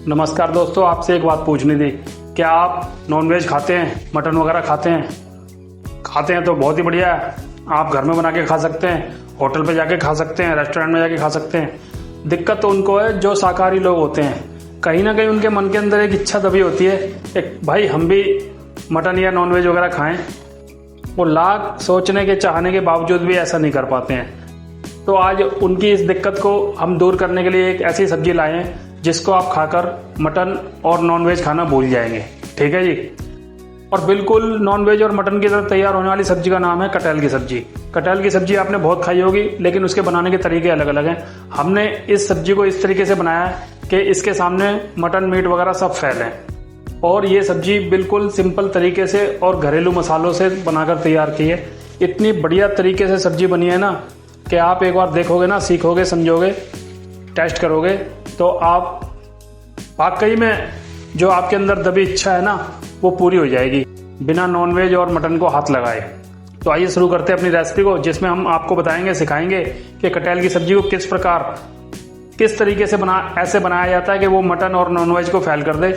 नमस्कार दोस्तों, आपसे एक बात पूछनी थी। क्या आप नॉनवेज खाते हैं, मटन वगैरह खाते हैं? खाते हैं तो बहुत ही बढ़िया है। आप घर में बना के खा सकते हैं, होटल पे जाके खा सकते हैं, रेस्टोरेंट में जाके खा सकते हैं। दिक्कत तो उनको है जो शाकाहारी लोग होते हैं। कहीं ना कहीं उनके मन के अंदर एक इच्छा दबी होती है, एक भाई हम भी मटन या नॉनवेज वगैरह खाएं। वो लाख सोचने के चाहने के बावजूद भी ऐसा नहीं कर पाते हैं। तो आज उनकी इस दिक्कत को हम दूर करने के लिए एक ऐसी सब्जी लाए हैं जिसको आप खाकर मटन और नॉनवेज खाना भूल जाएंगे। ठीक है जी। और बिल्कुल नॉनवेज और मटन की तरह तैयार होने वाली सब्जी का नाम है कटहल की सब्जी। कटहल की सब्जी आपने बहुत खाई होगी, लेकिन उसके बनाने के तरीके अलग अलग हैं। हमने इस सब्जी को इस तरीके से बनाया है कि इसके सामने मटन मीट वगैरह सब फैले हैं। और ये सब्जी बिल्कुल सिंपल तरीके से और घरेलू मसालों से बनाकर तैयार की है। इतनी बढ़िया तरीके से सब्जी बनी है ना कि आप एक बार देखोगे ना, सीखोगे, समझोगे, टेस्ट करोगे तो आप वाकई में जो आपके अंदर दबी इच्छा है ना वो पूरी हो जाएगी बिना नॉनवेज और मटन को हाथ लगाए। तो आइए शुरू करते हैं अपनी रेसिपी को, जिसमें हम आपको बताएंगे, सिखाएंगे कि कटहल की सब्जी को किस तरीके से ऐसे बनाया जाता है कि वो मटन और नॉनवेज को फेल कर दे,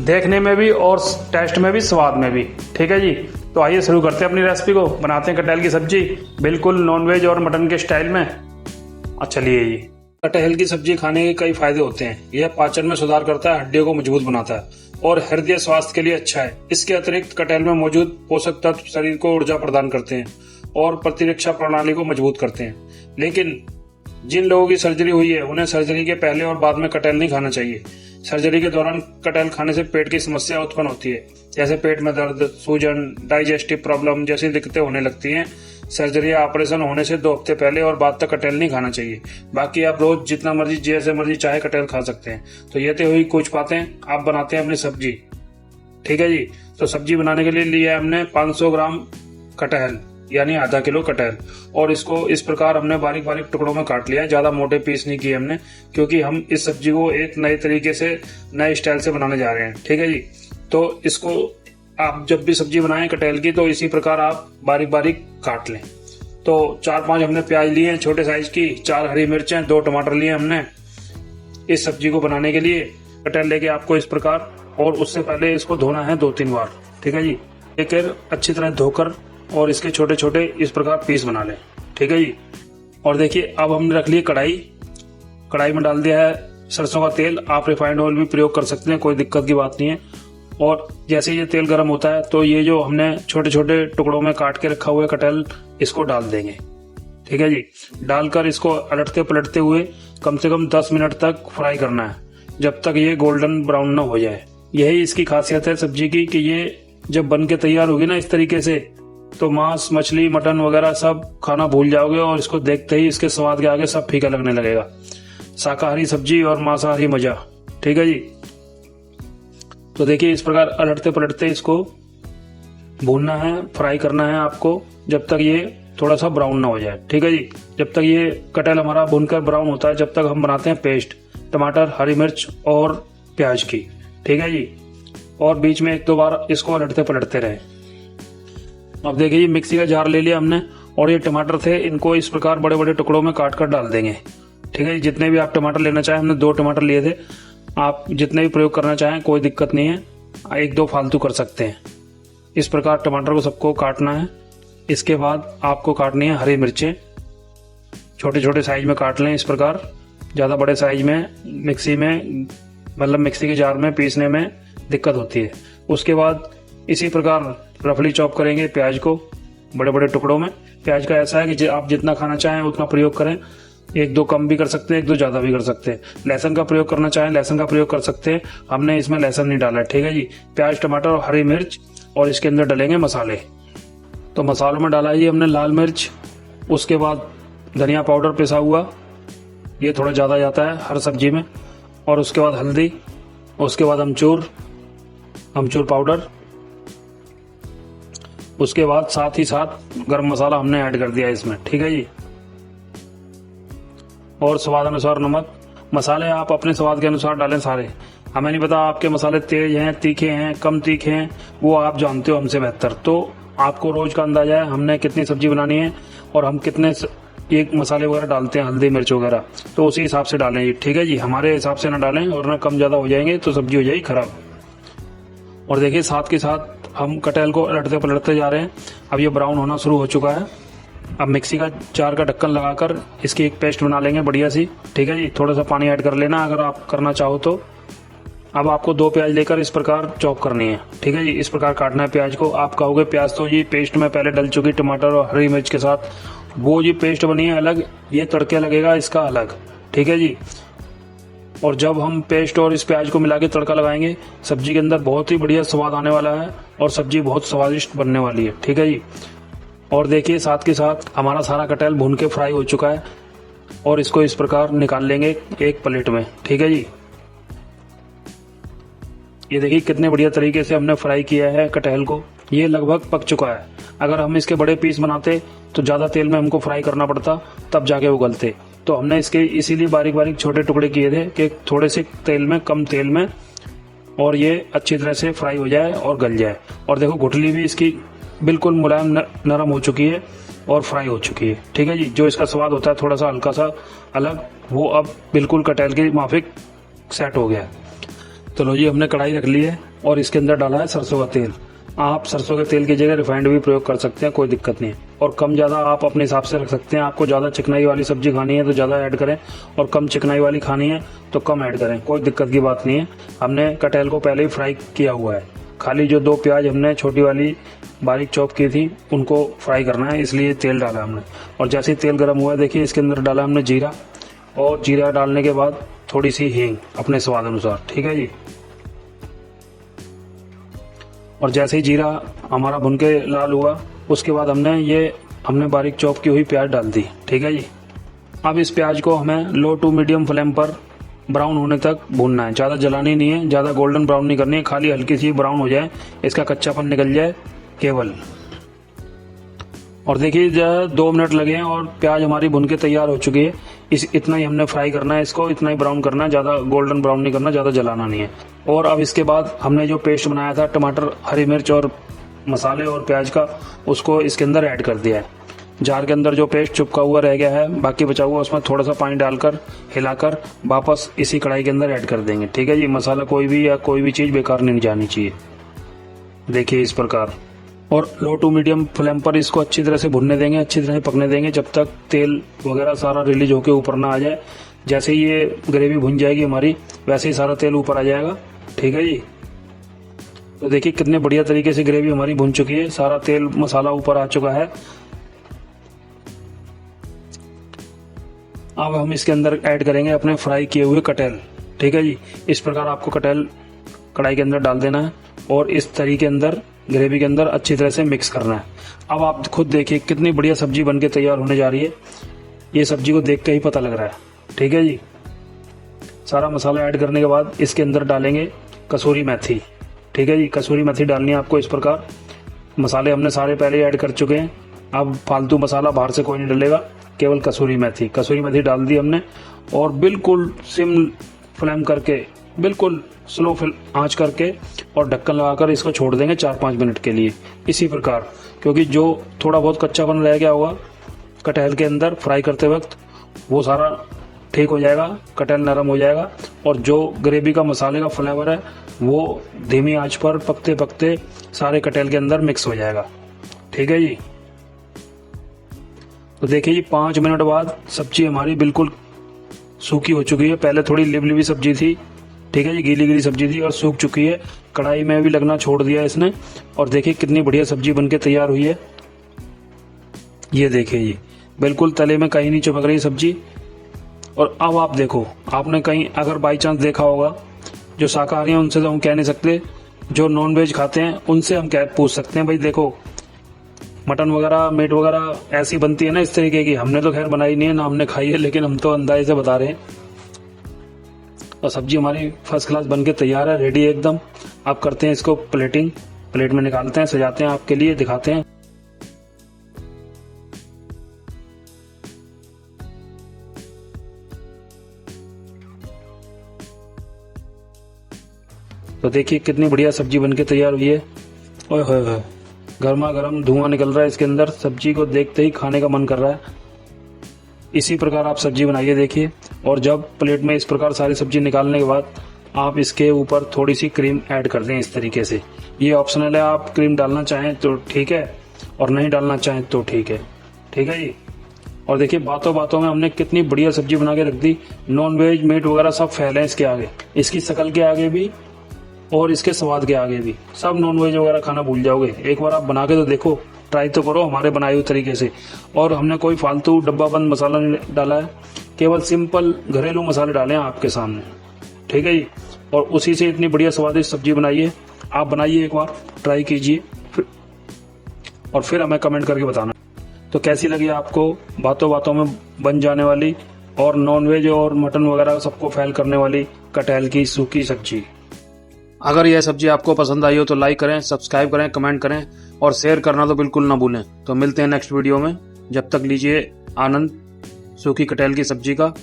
देखने में भी और टेस्ट में भी, स्वाद में भी। ठीक है जी। तो आइए शुरू करते हैं अपनी रेसिपी को, बनाते हैं कटहल की सब्जी बिल्कुल नॉनवेज और मटन के स्टाइल में। चलिए जी। कटहल की सब्जी खाने के कई फायदे होते हैं। यह पाचन में सुधार करता है, हड्डियों को मजबूत बनाता है और हृदय स्वास्थ्य के लिए अच्छा है। इसके अतिरिक्त कटहल में मौजूद पोषक तत्व शरीर को ऊर्जा प्रदान करते हैं और प्रतिरक्षा प्रणाली को मजबूत करते हैं। लेकिन जिन लोगों की सर्जरी हुई है उन्हें सर्जरी के पहले और बाद में कटहल नहीं खाना चाहिए। सर्जरी के दौरान कटहल खाने से पेट की समस्या उत्पन्न होती है, जैसे पेट में दर्द, सूजन, डाइजेस्टिव प्रॉब्लम जैसी दिक्कतें होने लगती हैं। सर्जरी या ऑपरेशन होने से 2 हफ्ते पहले और बाद तक कटहल नहीं खाना चाहिए। बाकी आप रोज जितना मर्जी, जैसे मर्जी चाहे कटहल खा सकते हैं। तो ये तो हुई कुछ बातें। आप बनाते हैं अपनी सब्जी। ठीक है जी। तो सब्जी बनाने के लिए लिया हमने 500 ग्राम कटहल, यानी आधा किलो कटहल, और इसको इस प्रकार हमने बारीक बारीक टुकड़ों में काट लिया है। ज्यादा मोटे पीस नहीं किए हमने, क्योंकि हम इस सब्जी को एक नए तरीके से, नए स्टाइल से बनाने जा रहे हैं। ठीक है जी। तो इसको आप जब भी सब्जी बनाएं कटहल की तो इसी प्रकार आप बारीक बारीक काट लें। तो 4-5 हमने प्याज लिए हैं छोटे साइज की, 4 हरी मिर्चें, 2 टमाटर लिए हमने इस सब्जी को बनाने के लिए। कटहल लेके आपको इस प्रकार, और उससे पहले इसको धोना है 2-3 बार। ठीक है जी। लेकर अच्छी तरह धोकर और इसके छोटे छोटे इस प्रकार पीस बना लें। ठीक है जी। और देखिए, अब हमने रख ली कढ़ाई में डाल दिया है सरसों का तेल। आप रिफाइंड ऑयल भी प्रयोग कर सकते हैं, कोई दिक्कत की बात नहीं है। और जैसे ये तेल गर्म होता है तो ये जो हमने छोटे छोटे टुकड़ों में काट के रखा हुआ है कटहल, इसको डाल देंगे। ठीक है जी। डालकर इसको अलटते पलटते हुए कम से कम 10 मिनट तक फ्राई करना है, जब तक ये गोल्डन ब्राउन ना हो जाए। यही इसकी खासियत है सब्जी की कि ये जब बन के तैयार होगी ना इस तरीके से, तो मांस, मछली, मटन वगैरह सब खाना भूल जाओगे और इसको देखते ही इसके स्वाद के आगे सब फीका लगने लगेगा। शाकाहारी सब्जी और मांसाहारी मजा। ठीक है जी। तो देखिए, इस प्रकार अलटते पलटते इसको भूनना है, फ्राई करना है आपको, जब तक ये थोड़ा सा ब्राउन ना हो जाए। ठीक है जी। जब तक ये कटहल हमारा भूनकर ब्राउन होता है, जब तक हम बनाते हैं पेस्ट, टमाटर, हरी मिर्च और प्याज की। ठीक है जी। और बीच में 1-2 बार इसको अलटते पलटते रहे। अब देखिए, ये मिक्सी का जार ले लिया हमने, और ये टमाटर थे, इनको इस प्रकार बड़े बड़े टुकड़ों में काट कर डाल देंगे। ठीक है जी। जितने भी आप टमाटर लेना चाहें, हमने 2 टमाटर लिए थे, आप जितने भी प्रयोग करना चाहें कोई दिक्कत नहीं है, 1-2 फालतू कर सकते हैं। इस प्रकार टमाटर को सबको काटना है। इसके बाद आपको काटनी है हरी मिर्चें, छोटे छोटे साइज में काट लें इस प्रकार। ज़्यादा बड़े साइज में मिक्सी के जार में पीसने में दिक्कत होती है। उसके बाद इसी प्रकार रफली चॉप करेंगे प्याज को बड़े बड़े टुकड़ों में। प्याज का ऐसा है कि आप जितना खाना चाहें उतना प्रयोग करें, 1-2 कम भी कर सकते हैं, 1-2 ज्यादा भी कर सकते हैं। लहसुन का प्रयोग करना चाहें लहसुन का प्रयोग कर सकते हैं, हमने इसमें लहसुन नहीं डाला है। ठीक है जी। प्याज, टमाटर और हरी मिर्च, और इसके अंदर डलेंगे मसाले। तो मसालों में डाला है हमने लाल मिर्च, उसके बाद धनिया पाउडर पिसा हुआ, ये थोड़ा ज्यादा जाता है हर सब्जी में, और उसके बाद हल्दी, उसके बाद अमचूर पाउडर, उसके बाद साथ ही साथ गरम मसाला हमने ऐड कर दिया इसमें। ठीक है जी। और स्वाद अनुसार नमक। मसाले आप अपने स्वाद के अनुसार डालें सारे। हमें नहीं पता आपके मसाले तेज हैं, तीखे हैं, कम तीखे हैं, वो आप जानते हो हमसे बेहतर। तो आपको रोज का अंदाजा है हमने कितनी सब्जी बनानी है और हम कितने एक मसाले वगैरह डालते हैं, हल्दी मिर्च वगैरह, तो उसी हिसाब से डालें जी, ठीक है जी। हमारे हिसाब से ना डालें, और ना कम ज़्यादा हो जाएंगे तो सब्जी हो जाएगी खराब। और देखिए साथ के साथ हम कटहल को पलटते पलटते जा रहे हैं। अब ये ब्राउन होना शुरू हो चुका है। अब मिक्सी का जार का ढक्कन लगाकर इसकी एक पेस्ट बना लेंगे बढ़िया सी, ठीक है जी। थोड़ा सा पानी ऐड कर लेना अगर आप करना चाहो तो। अब आपको 2 प्याज लेकर इस प्रकार चॉप करनी है, ठीक है जी। इस प्रकार काटना है प्याज को। आप कहोगे प्याज तो ये पेस्ट में पहले डल चुकी, टमाटर और हरी मिर्च के साथ, वो जी पेस्ट बनी है अलग, ये तड़के लगेगा इसका अलग, ठीक है जी। और जब हम पेस्ट और इस प्याज को मिला के तड़का लगाएंगे, सब्जी के अंदर बहुत ही बढ़िया स्वाद आने वाला है और सब्जी बहुत स्वादिष्ट बनने वाली है, ठीक है जी। और देखिए साथ के साथ हमारा सारा कटहल भून के फ्राई हो चुका है और इसको इस प्रकार निकाल लेंगे एक प्लेट में, ठीक है जी। ये देखिए कितने बढ़िया तरीके से हमने फ्राई किया है कटहल को। ये लगभग पक चुका है। अगर हम इसके बड़े पीस बनाते तो ज़्यादा तेल में हमको फ्राई करना पड़ता, तब जाके उगलते। तो हमने इसके इसीलिए बारीक बारीक छोटे टुकड़े किए थे कि थोड़े से तेल में, कम तेल में, और ये अच्छी तरह से फ्राई हो जाए और गल जाए। और देखो गुठली भी इसकी बिल्कुल मुलायम नरम हो चुकी है और फ्राई हो चुकी है, ठीक है जी। जो इसका स्वाद होता है थोड़ा सा हल्का सा अलग, वो अब बिल्कुल कटहल के माफिक सेट हो गया है। तो लो जी, हमने कढ़ाई रख ली है और इसके अंदर डाला है सरसों का तेल। आप सरसों के तेल की जगह रिफाइंड भी प्रयोग कर सकते हैं, कोई दिक्कत नहीं है। और कम ज़्यादा आप अपने हिसाब से रख सकते हैं। आपको ज़्यादा चिकनाई वाली सब्जी खानी है तो ज़्यादा ऐड करें, और कम चिकनाई वाली खानी है तो कम ऐड करें, कोई दिक्कत की बात नहीं है। हमने कटहल को पहले ही फ्राई किया हुआ है। खाली जो 2 प्याज हमने छोटी वाली बारीक चॉप की थी उनको फ्राई करना है, इसलिए तेल डाला हमने। और जैसे ही तेल गर्म हुआ, देखिए इसके अंदर डाला हमने जीरा, और जीरा डालने के बाद थोड़ी सी हींग अपने स्वाद अनुसार, ठीक है जी। और जैसे ही जीरा हमारा भुन के लाल हुआ, उसके बाद हमने बारीक चॉप की हुई प्याज डाल दी, ठीक है जी। अब इस प्याज को हमें लो टू मीडियम फ्लेम पर ब्राउन होने तक भूनना है। ज़्यादा जलानी नहीं है, ज़्यादा गोल्डन ब्राउन नहीं करनी है, खाली हल्की सी ब्राउन हो जाए, इसका कच्चापन निकल जाए केवल। और देखिए 2 मिनट लगे हैं और प्याज हमारी भुन के तैयार हो चुकी है। इतना ही हमने फ्राई करना है इसको, इतना ही ब्राउन करना है, ज़्यादा गोल्डन ब्राउन नहीं करना, ज़्यादा जलाना नहीं है। और अब इसके बाद हमने जो पेस्ट बनाया था टमाटर, हरी मिर्च और मसाले और प्याज का, उसको इसके अंदर ऐड कर दिया है। जार के अंदर जो पेस्ट चिपका हुआ रह गया है, बाकी बचा हुआ, उसमें थोड़ा सा पानी डालकर हिलाकर वापस इसी कढ़ाई के अंदर ऐड कर देंगे, ठीक है जी। मसाला कोई भी या कोई भी चीज़ बेकार नहीं जानी चाहिए, देखिए इस प्रकार। और लो टू मीडियम फ्लेम पर इसको अच्छी तरह से भुनने देंगे, अच्छी तरह से पकने देंगे, जब तक तेल वगैरह सारा रिलीज होकर ऊपर ना आ जाए। जैसे ही ये ग्रेवी भुन जाएगी हमारी, वैसे ही सारा तेल ऊपर आ जाएगा, ठीक है जी। तो देखिए कितने बढ़िया तरीके से ग्रेवी हमारी भुन चुकी है, सारा तेल मसाला ऊपर आ चुका है। अब हम इसके अंदर ऐड करेंगे अपने फ्राई किए हुए कटहल, ठीक है जी। इस प्रकार आपको कटहल कढ़ाई के अंदर डाल देना है और इस तरीके अंदर ग्रेवी के अंदर अच्छी तरह से मिक्स करना है। अब आप खुद देखिए कितनी बढ़िया सब्जी बनके तैयार होने जा रही है। ये सब्जी को देख के ही पता लग रहा है, ठीक है जी। सारा मसाला ऐड करने के बाद इसके अंदर डालेंगे कसूरी मेथी, ठीक है जी। कसूरी मेथी डालनी है आपको इस प्रकार। मसाले हमने सारे पहले ऐड कर चुके हैं, अब फालतू मसाला बाहर से कोई नहीं डलेगा, केवल कसूरी मेथी डाल दी हमने। और बिल्कुल सिम फ्लेम करके, बिल्कुल स्लो आंच करके और ढक्कन लगाकर इसको छोड़ देंगे 4-5 मिनट के लिए इसी प्रकार। क्योंकि जो थोड़ा बहुत कच्चापन रह गया होगा कटहल के अंदर फ्राई करते वक्त, वो सारा ठीक हो जाएगा, कटहल नरम हो जाएगा। और जो ग्रेवी का मसाले का फ्लेवर है वो धीमी आंच पर पकते पकते सारे कटहल के अंदर मिक्स हो जाएगा, ठीक है जी। तो देखिए जी 5 मिनट बाद सब्जी हमारी बिल्कुल सूखी हो चुकी है। पहले थोड़ी लिबलिबी सब्जी थी, ठीक है जी, गीली गीली सब्जी थी और सूख चुकी है। कढ़ाई में भी लगना छोड़ दिया इसने। और देखिए कितनी बढ़िया सब्जी बनके तैयार हुई है। ये देखिए जी बिल्कुल तले में कहीं नहीं चिपक रही सब्जी। और अब आप देखो, आपने कहीं अगर बाई चांस देखा होगा, जो शाकाहारी हैं उनसे तो हम कह नहीं सकते, जो नॉन वेज खाते हैं उनसे हम क्या पूछ सकते हैं, भाई देखो मटन वगैरह, मीट वगैरह ऐसी बनती है ना इस तरीके की। हमने तो खैर बनाई नहीं है ना हमने खाई है, लेकिन हम तो अंदाजे से बता रहे हैं। और सब्जी हमारी फर्स्ट क्लास बनके तैयार है, रेडी है एकदम। आप करते हैं इसको प्लेटिंग, प्लेट में निकालते हैं, सजाते हैं, आपके लिए दिखाते हैं। तो देखिए कितनी बढ़िया सब्जी बनके तैयार हुई है। ओए होए होए, गर्मा गर्म धुआं निकल रहा है इसके अंदर, सब्जी को देखते ही खाने का मन कर रहा है। इसी प्रकार आप सब्जी बनाइए देखिए। और जब प्लेट में इस प्रकार सारी सब्जी निकालने के बाद आप इसके ऊपर थोड़ी सी क्रीम ऐड कर दें इस तरीके से। ये ऑप्शनल है, आप क्रीम डालना चाहें तो ठीक है और नहीं डालना चाहें तो ठीक है। ठीक है जी। और देखिए बातों बातों में हमने कितनी बढ़िया सब्जी बना के रख दी। नॉन वेज मीट वगैरह सब फैले इसके आगे, इसकी शक्ल के आगे भी और इसके स्वाद के आगे भी। सब नॉन वेज वगैरह खाना भूल जाओगे। एक बार आप बना के तो देखो, ट्राई तो करो हमारे बनाए हुए तरीके से। और हमने कोई फालतू डब्बा बंद मसाला नहीं डाला है, केवल सिंपल घरेलू मसाले डाले हैं आपके सामने। ठीक है जी। और उसी से इतनी बढ़िया स्वादिष्ट सब्जी बनाई है। आप बनाइए, एक बार ट्राई कीजिए और फिर हमें कमेंट करके बताना तो कैसी लगी आपको बातों बातों में बन जाने वाली और नॉनवेज और मटन वगैरह सबको फैल करने वाली कटहल की सूखी सब्जी। अगर यह सब्जी आपको पसंद आई हो तो लाइक करें, सब्सक्राइब करें, कमेंट करें और शेयर करना तो बिल्कुल ना भूलें। तो मिलते हैं नेक्स्ट वीडियो में। जब तक लीजिए आनंद सूखी कटहल की सब्जी का।